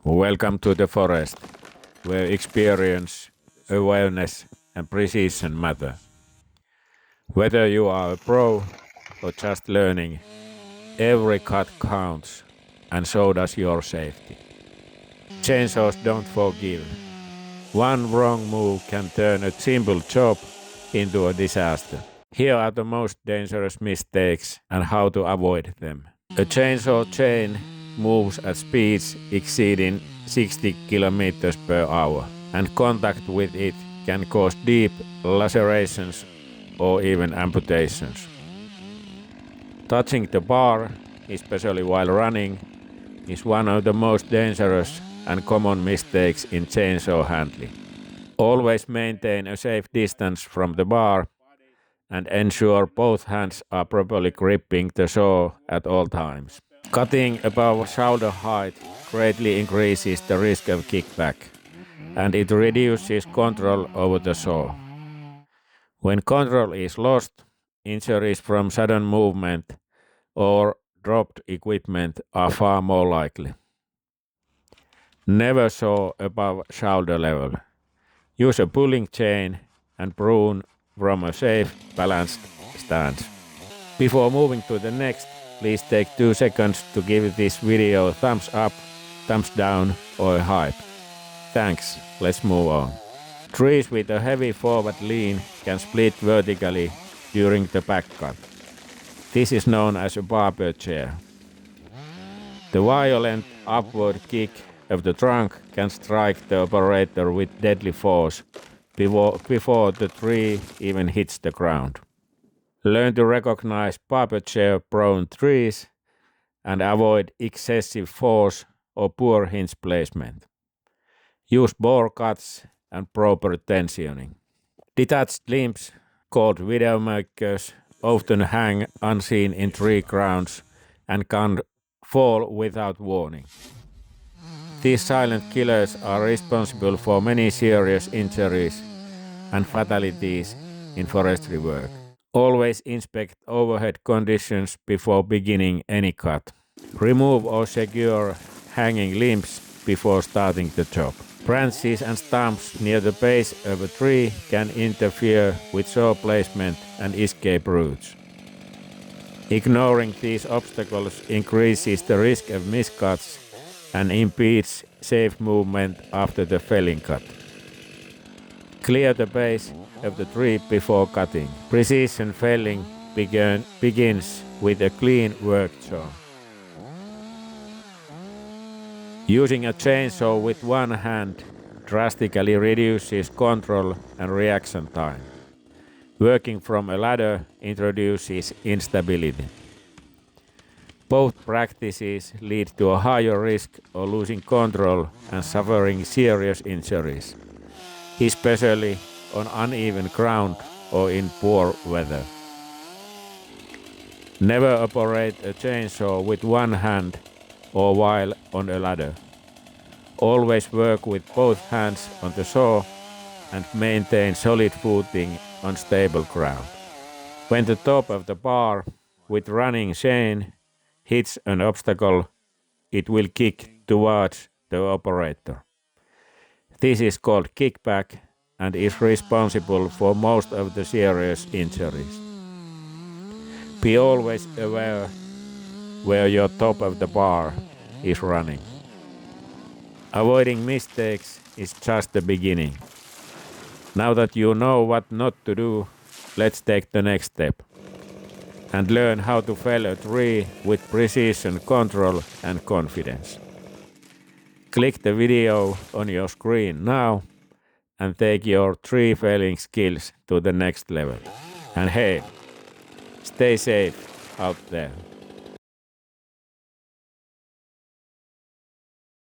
Welcome to the forest, where experience, awareness, and precision matter. Whether you are a pro or just learning, every cut counts, and so does your safety. Chainsaws don't forgive. One wrong move can turn a simple job into a disaster. Here are the most dangerous mistakes and how to avoid them. A chainsaw chain moves at speeds exceeding 60 kilometers per hour, and contact with it can cause deep lacerations or even amputations. Touching the bar, especially while running, is one of the most dangerous and common mistakes in chainsaw handling. Always maintain a safe distance from the bar and ensure both hands are properly gripping the saw at all times. Cutting above shoulder height greatly increases the risk of kickback, and it reduces control over the saw. When control is lost, injuries from sudden movement or dropped equipment are far more likely. Never saw above shoulder level. Use a pulling chain and prune from a safe, balanced stance. Before moving to the next, please take 2 seconds to give this video a thumbs up, thumbs down, or a hype. Thanks, let's move on. Trees with a heavy forward lean can split vertically during the back cut. This is known as a barber chair. The violent upward kick of the trunk can strike the operator with deadly force before the tree even hits the ground. Learn to recognize barber chair prone trees and avoid excessive force or poor hinge placement. Use bore cuts and proper tensioning. Detached limbs, called widowmakers, often hang unseen in tree crowns and can fall without warning. These silent killers are responsible for many serious injuries and fatalities in forestry work. Always inspect overhead conditions before beginning any cut. Remove or secure hanging limbs before starting the job. Branches and stumps near the base of a tree can interfere with saw placement and escape routes. Ignoring these obstacles increases the risk of miscuts and impedes safe movement after the felling cut. Clear the base of the tree before cutting. Precision felling begins with a clean work saw. Using a chainsaw with one hand drastically reduces control and reaction time. Working from a ladder introduces instability. Both practices lead to a higher risk of losing control and suffering serious injuries, especially on uneven ground or in poor weather. Never operate a chainsaw with one hand or while on a ladder. Always work with both hands on the saw and maintain solid footing on stable ground. When the top of the bar with running chain hits an obstacle, it will kick towards the operator. This is called kickback and is responsible for most of the serious injuries. Be always aware where your top of the bar is running. Avoiding mistakes is just the beginning. Now that you know what not to do, let's take the next step and learn how to fell a tree with precision, control, and confidence. Click the video on your screen now and take your tree felling skills to the next level. And hey, stay safe out there.